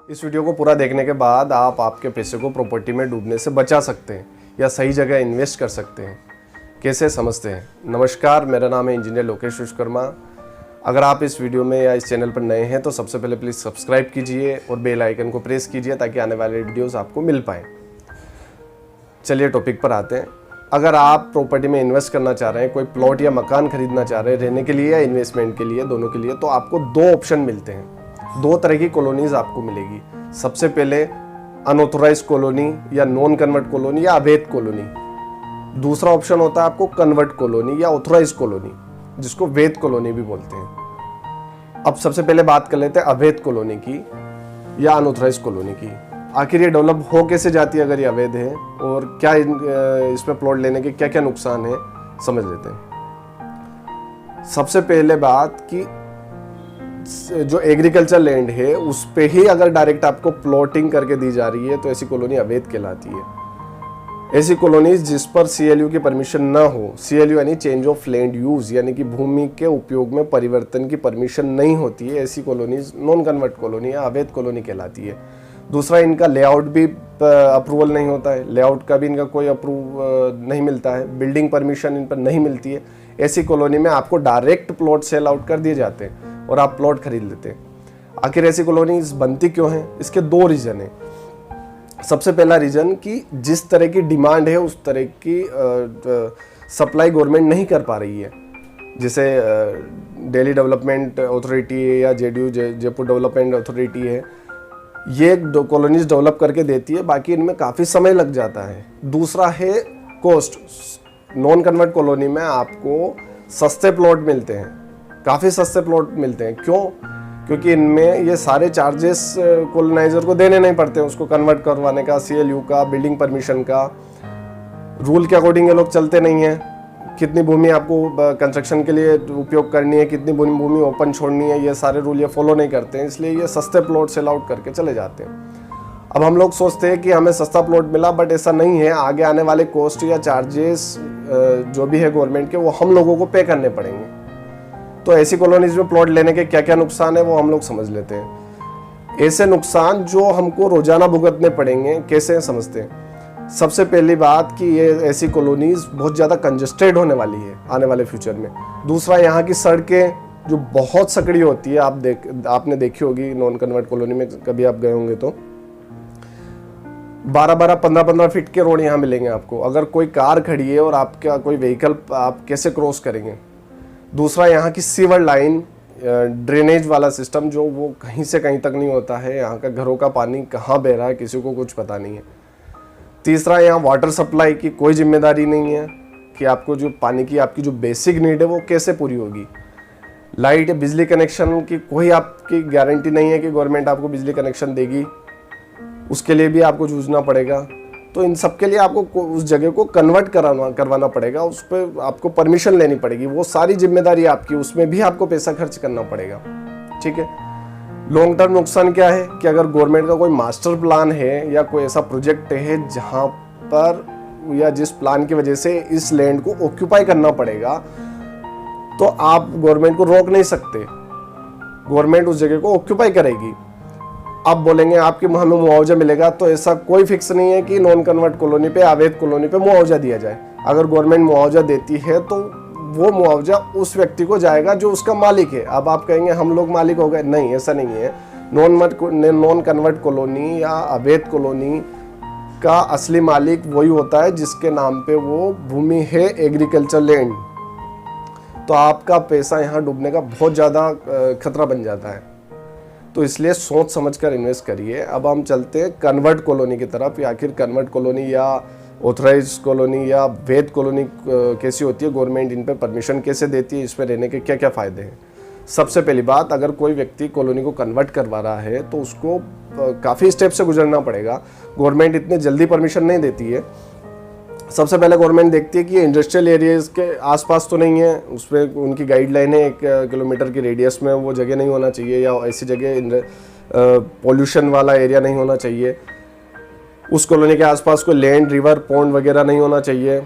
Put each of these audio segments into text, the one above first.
इस वीडियो को पूरा देखने के बाद आप आपके पैसे को प्रॉपर्टी में डूबने से बचा सकते हैं या सही जगह इन्वेस्ट कर सकते हैं। कैसे समझते हैं। नमस्कार, मेरा नाम है इंजीनियर लोकेश विश्वकर्मा। अगर आप इस वीडियो में या इस चैनल पर नए हैं तो सबसे पहले प्लीज़ सब्सक्राइब कीजिए और बेल आइकन को प्रेस कीजिए ताकि आने वाले वीडियोस आपको मिल पाए। चलिए टॉपिक पर आते हैं। अगर आप प्रॉपर्टी में इन्वेस्ट करना चाह रहे हैं, कोई प्लॉट या मकान खरीदना चाह रहे हैं रहने के लिए या इन्वेस्टमेंट के लिए, दोनों के लिए, तो आपको दो ऑप्शन मिलते हैं। दो तरह की कॉलोनीज आपको मिलेगी। सबसे पहले अनऑथोराइज्ड कॉलोनी या नॉन कन्वर्ट कॉलोनी या अवैध कॉलोनी। दूसरा ऑप्शन होता है आपको कन्वर्ट कॉलोनी या ऑथोराइज्ड कॉलोनी, जिसको वैध कॉलोनी भी बोलते हैं। अब सबसे पहले बात कर लेते हैं अवैध कॉलोनी की या अनऑथोराइज्ड कॉलोनी की। आखिर ये डेवलप हो कैसे जाती है अगर ये अवैध है, और क्या इसमें प्लॉट लेने के क्या क्या नुकसान है, समझ लेते हैं। सबसे पहले बात कि जो एग्रीकल्चर लैंड है उस पे ही अगर डायरेक्ट आपको प्लॉटिंग करके दी जा रही है तो ऐसी कॉलोनी अवैध कहलाती है। ऐसी कॉलोनीज जिस पर CLU की परमिशन ना हो, CLU यानी चेंज ऑफ लैंड यूज, यानी कि भूमि के उपयोग में परिवर्तन की परमिशन नहीं होती है, ऐसी कॉलोनीज नॉन कन्वर्ट कॉलोनी या अवैध कॉलोनी कहलाती है। दूसरा, इनका लेआउट भी अप्रूवल नहीं होता है, लेआउट का भी इनका कोई अप्रूव नहीं मिलता है, बिल्डिंग परमिशन इन पर नहीं मिलती है। ऐसी कॉलोनी में आपको डायरेक्ट प्लॉट सेल आउट कर दिए जाते हैं और आप प्लॉट खरीद लेते हैं। आखिर ऐसी कॉलोनीज बनती क्यों हैं? इसके दो रीजन हैं। सबसे पहला रीजन कि जिस तरह की डिमांड है उस तरह की सप्लाई गवर्नमेंट नहीं कर पा रही है। जैसे दिल्ली डेवलपमेंट अथॉरिटी है या JDU जयपुर डेवलपमेंट अथॉरिटी है, ये कॉलोनीज डेवलप करके देती है, बाकी इनमें काफ़ी समय लग जाता है। दूसरा है कॉस्ट। नॉन कन्वर्ट कॉलोनी में आपको सस्ते प्लॉट मिलते हैं, काफ़ी सस्ते प्लॉट मिलते हैं। क्यों? क्योंकि इनमें ये सारे चार्जेस कॉलोनाइजर को देने नहीं पड़ते हैं, उसको कन्वर्ट करवाने का, CLU का, बिल्डिंग परमिशन का। रूल के अकॉर्डिंग ये लोग चलते नहीं हैं। कितनी भूमि आपको कंस्ट्रक्शन के लिए उपयोग करनी है, कितनी भूमि ओपन छोड़नी है, ये सारे रूल ये फॉलो नहीं करते हैं, इसलिए ये सस्ते प्लॉट सेल आउट करके चले जाते हैं। अब हम लोग सोचते हैं कि हमें सस्ता प्लॉट मिला, बट ऐसा नहीं है। आगे आने वाले कॉस्ट या चार्जेस जो भी है गवर्नमेंट के, वो हम लोगों को पे करने पड़ेंगे। तो ऐसी कॉलोनीज में प्लॉट लेने के क्या क्या नुकसान है वो हम लोग समझ लेते हैं। ऐसे नुकसान जो हमको रोजाना भुगतने पड़ेंगे, कैसे समझते हैं। सबसे पहली बात कि ये ऐसी कॉलोनीज बहुत ज़्यादा कंजस्टेड होने वाली है आने वाले फ्यूचर में। दूसरा, यहाँ की सड़कें जो बहुत सकड़ी होती है, आपने देखी होगी नॉन कन्वर्ट कॉलोनी में, कभी आप गए होंगे तो 12-12, 15-15 फीट के रोड यहाँ मिलेंगे आपको। अगर कोई कार खड़ी है और आपका कोई व्हीकल, आप कैसे क्रॉस करेंगे। दूसरा, यहाँ की सीवर लाइन, ड्रेनेज वाला सिस्टम जो वो कहीं से कहीं तक नहीं होता है। यहाँ का घरों का पानी कहाँ बह रहा है किसी को कुछ पता नहीं है। तीसरा, यहाँ वाटर सप्लाई की कोई जिम्मेदारी नहीं है कि आपको जो पानी की आपकी जो बेसिक नीड है वो कैसे पूरी होगी। लाइट या बिजली कनेक्शन की कोई आपकी गारंटी नहीं है कि गवर्नमेंट आपको बिजली कनेक्शन देगी, उसके लिए भी आपको जूझना पड़ेगा। तो इन सब के लिए आपको उस जगह को कन्वर्ट करवाना पड़ेगा, उस पर आपको परमिशन लेनी पड़ेगी, वो सारी जिम्मेदारी आपकी, उसमें भी आपको पैसा खर्च करना पड़ेगा। ठीक है। लॉन्ग टर्म नुकसान क्या है कि अगर गवर्नमेंट का कोई मास्टर प्लान है या कोई ऐसा प्रोजेक्ट है जहाँ पर या जिस प्लान की वजह से इस लैंड को ऑक्यूपाई करना पड़ेगा, तो आप गवर्नमेंट को रोक नहीं सकते। गवर्नमेंट उस जगह को ऑक्यूपाई करेगी। आप बोलेंगे आपके हमें मुआवजा मिलेगा, तो ऐसा कोई फिक्स नहीं है कि नॉन कन्वर्ट कॉलोनी पे, अवैध कॉलोनी पे मुआवजा दिया जाए। अगर गवर्नमेंट मुआवजा देती है तो वो मुआवजा उस व्यक्ति को जाएगा जो उसका मालिक है। अब आप कहेंगे हम लोग मालिक हो गए, नहीं, ऐसा नहीं है। नॉन कन्वर्ट कॉलोनी या अवैध कॉलोनी का असली मालिक वही होता है जिसके नाम पे वो भूमि है, एग्रीकल्चर लैंड। तो आपका पैसा यहाँ डूबने का बहुत ज़्यादा खतरा बन जाता है। तो इसलिए सोच समझकर इन्वेस्ट करिए। अब हम चलते हैं कन्वर्ट कॉलोनी की तरफ। आखिर कन्वर्ट कॉलोनी या ऑथराइज्ड कॉलोनी या वैध कॉलोनी कैसी होती है, गवर्नमेंट इन पर परमिशन कैसे देती है, इसमें रहने के क्या क्या फ़ायदे हैं। सबसे पहली बात, अगर कोई व्यक्ति कॉलोनी को कन्वर्ट करवा रहा है तो उसको काफ़ी स्टेप से गुजरना पड़ेगा। गवर्नमेंट इतने जल्दी परमिशन नहीं देती है। सबसे पहले गवर्नमेंट देखती है कि ये इंडस्ट्रियल एरियाज के आसपास तो नहीं है, उस पर उनकी गाइडलाइन है 1 किलोमीटर की रेडियस में वो जगह नहीं होना चाहिए, या ऐसी जगह पॉल्यूशन वाला एरिया नहीं होना चाहिए। उस कॉलोनी के आसपास कोई लैंड, रिवर, पॉन्ड वगैरह नहीं होना चाहिए।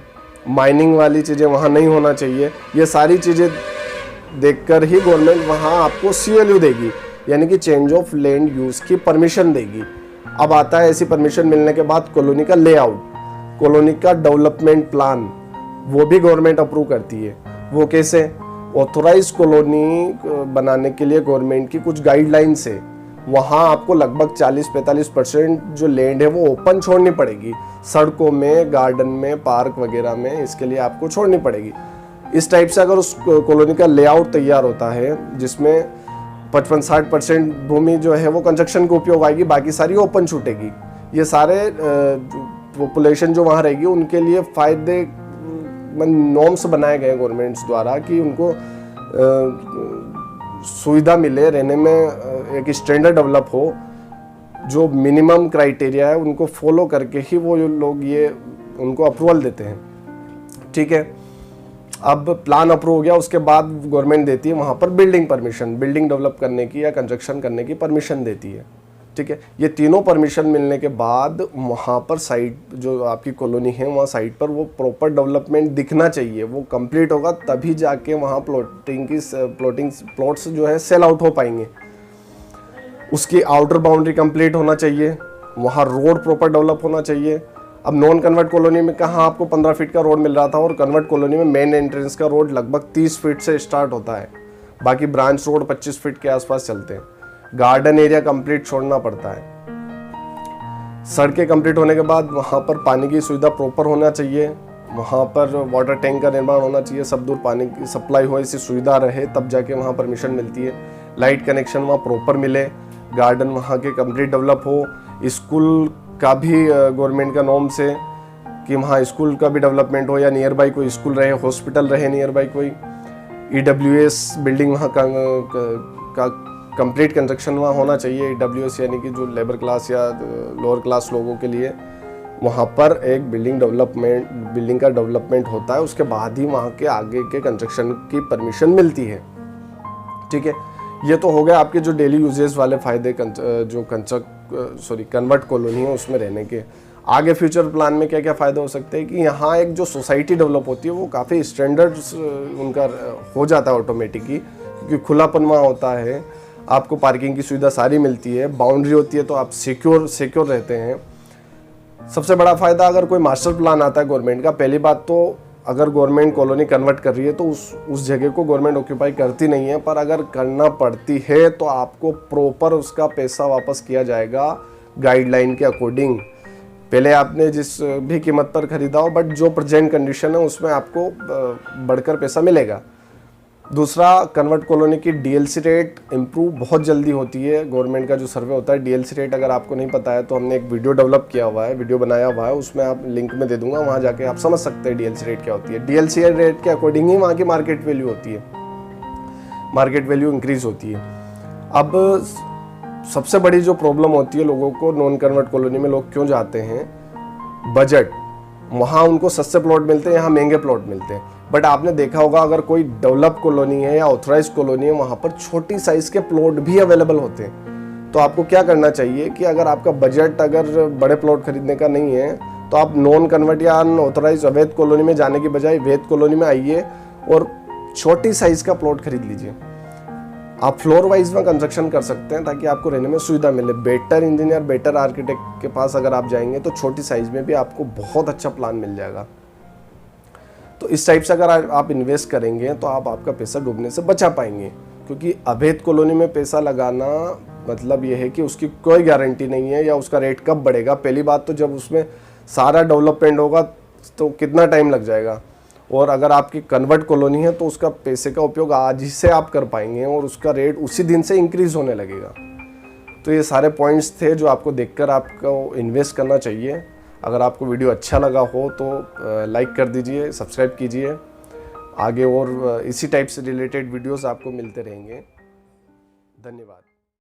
माइनिंग वाली चीज़ें वहाँ नहीं होना चाहिए। ये सारी चीज़ें देखकर ही गवर्नमेंट वहाँ आपको CLU देगी। यानी कि चेंज ऑफ लैंड यूज़ की परमिशन देगी। अब आता है ऐसी परमिशन मिलने के बाद कॉलोनी का लेआउट, कॉलोनी का डेवलपमेंट प्लान, वो भी गवर्नमेंट अप्रूव करती है। वो कैसे? ऑथोराइज कॉलोनी बनाने के लिए गवर्नमेंट की कुछ गाइडलाइंस है। वहाँ आपको लगभग 40-45% जो लैंड है वो ओपन छोड़नी पड़ेगी, सड़कों में, गार्डन में, पार्क वगैरह में, इसके लिए आपको छोड़नी पड़ेगी। इस टाइप से अगर उस कॉलोनी का लेआउट तैयार होता है जिसमें 55-60% भूमि जो है वो कंस्ट्रक्शन के उपयोग आएगी, बाकी सारी ओपन छूटेगी। ये सारे पॉपुलेशन जो वहाँ रहेगी उनके लिए फायदेमंद नॉर्म्स बनाए गए गवर्नमेंट्स द्वारा कि उनको सुविधा मिले रहने में, एक स्टैंडर्ड डेवलप हो। जो मिनिमम क्राइटेरिया है उनको फॉलो करके ही वो लोग ये उनको अप्रूवल देते हैं। ठीक है, अब प्लान अप्रूव हो गया, उसके बाद गवर्नमेंट देती है वहाँ पर बिल्डिंग परमिशन, बिल्डिंग डेवलप करने की या कंस्ट्रक्शन करने की परमिशन देती है। ठीक है, ये तीनों परमिशन मिलने के बाद वहाँ पर साइट जो आपकी कॉलोनी है वहाँ साइट पर वो प्रॉपर डेवलपमेंट दिखना चाहिए, वो कंप्लीट होगा तभी जाके वहाँ प्लॉट्स जो है सेल आउट हो पाएंगे। उसकी आउटर बाउंड्री कंप्लीट होना चाहिए, वहाँ रोड प्रॉपर डेवलप होना चाहिए। अब नॉन कन्वर्ट कॉलोनी में कहाँ आपको 15 फीट का रोड मिल रहा था, और कन्वर्ट कॉलोनी में मेन एंट्रेंस का रोड लगभग 30 फीट से स्टार्ट होता है, बाकी ब्रांच रोड 25 फीट के आसपास चलते हैं। गार्डन एरिया कंप्लीट छोड़ना पड़ता है। सड़कें कंप्लीट होने के बाद वहाँ पर पानी की सुविधा प्रॉपर होना चाहिए, वहाँ पर वाटर टैंक का निर्माण होना चाहिए, सब दूर पानी की सप्लाई हो, ऐसी सुविधा रहे, तब जाके वहाँ परमिशन मिलती है। लाइट कनेक्शन वहाँ प्रॉपर मिले, गार्डन वहाँ के कंप्लीट डेवलप हो, स्कूल का भी गवर्नमेंट का नॉर्म्स है कि वहाँ स्कूल का भी डेवलपमेंट हो, या नियर बाई कोई स्कूल रहे, हॉस्पिटल रहे नियर बाई कोई, EWS बिल्डिंग वहाँ का कंप्लीट कंस्ट्रक्शन वहाँ होना चाहिए। EWS यानी कि जो लेबर क्लास या लोअर क्लास लोगों के लिए वहाँ पर एक बिल्डिंग का डेवलपमेंट होता है, उसके बाद ही वहाँ के आगे के कंस्ट्रक्शन की परमिशन मिलती है। ठीक है, ये तो हो गया आपके जो डेली यूजेस वाले फायदे जो कन्वर्ट कॉलोनी है उसमें रहने के। आगे फ्यूचर प्लान में क्या क्या फ़ायदे हो सकते हैं कि यहाँ एक जो सोसाइटी डेवलप होती है वो काफ़ी स्टैंडर्ड्स उनका हो जाता है ऑटोमेटिकली, क्योंकि खुलापन वहाँ होता है, आपको पार्किंग की सुविधा सारी मिलती है, बाउंड्री होती है, तो आप सिक्योर रहते हैं। सबसे बड़ा फ़ायदा, अगर कोई मास्टर प्लान आता है गवर्नमेंट का, पहली बात तो अगर गवर्नमेंट कॉलोनी कन्वर्ट कर रही है तो उस जगह को गवर्नमेंट ऑक्यूपाई करती नहीं है, पर अगर करना पड़ती है तो आपको प्रॉपर उसका पैसा वापस किया जाएगा गाइडलाइन के अकॉर्डिंग। पहले आपने जिस भी कीमत पर खरीदा हो, बट जो प्रेजेंट कंडीशन है उसमें आपको बढ़कर पैसा मिलेगा। दूसरा, कन्वर्ट कॉलोनी की DLC रेट इम्प्रूव बहुत जल्दी होती है। गवर्नमेंट का जो सर्वे होता है, DLC रेट अगर आपको नहीं पता है तो हमने एक वीडियो डेवलप किया हुआ है, वीडियो बनाया हुआ है, उसमें आप लिंक में दे दूंगा, वहाँ जाके आप समझ सकते हैं DLC रेट क्या होती है। DLC रेट के अकॉर्डिंग ही वहाँ की मार्केट वैल्यू होती है, मार्केट वैल्यू इंक्रीज होती है। अब सबसे बड़ी जो प्रॉब्लम होती है लोगों को, नॉन कन्वर्ट कॉलोनी में लोग क्यों जाते हैं, बजट। वहाँ उनको सस्ते प्लॉट मिलते हैं, यहाँ महंगे प्लॉट मिलते हैं। बट आपने देखा होगा अगर कोई डेवलप कॉलोनी है या ऑथराइज कॉलोनी है, वहाँ पर छोटी साइज के प्लॉट भी अवेलेबल होते हैं। तो आपको क्या करना चाहिए कि अगर आपका बजट अगर बड़े प्लॉट खरीदने का नहीं है तो आप नॉन कन्वर्ट या अनऑथराइज अवैध कॉलोनी में जाने की बजाय वैध कॉलोनी में आइए और छोटी साइज का प्लॉट खरीद लीजिए। आप फ्लोर वाइज में कंस्ट्रक्शन कर सकते हैं ताकि आपको रहने में सुविधा मिले। बेटर इंजीनियर, बेटर आर्किटेक्ट के पास अगर आप जाएंगे तो छोटी साइज में भी आपको बहुत अच्छा प्लान मिल जाएगा। तो इस टाइप से अगर आप इन्वेस्ट करेंगे तो आप आपका पैसा डूबने से बचा पाएंगे, क्योंकि अवैध कॉलोनी में पैसा लगाना मतलब ये है कि उसकी कोई गारंटी नहीं है या उसका रेट कब बढ़ेगा। पहली बात तो जब उसमें सारा डेवलपमेंट होगा तो कितना टाइम लग जाएगा, और अगर आपकी कन्वर्ट कॉलोनी है तो उसका पैसे का उपयोग आज ही से आप कर पाएंगे और उसका रेट उसी दिन से इंक्रीज होने लगेगा। तो ये सारे पॉइंट्स थे जो आपको देखकर आपको इन्वेस्ट करना चाहिए। अगर आपको वीडियो अच्छा लगा हो तो लाइक कर दीजिए, सब्सक्राइब कीजिए। आगे और इसी टाइप से रिलेटेड वीडियोस आपको मिलते रहेंगे। धन्यवाद।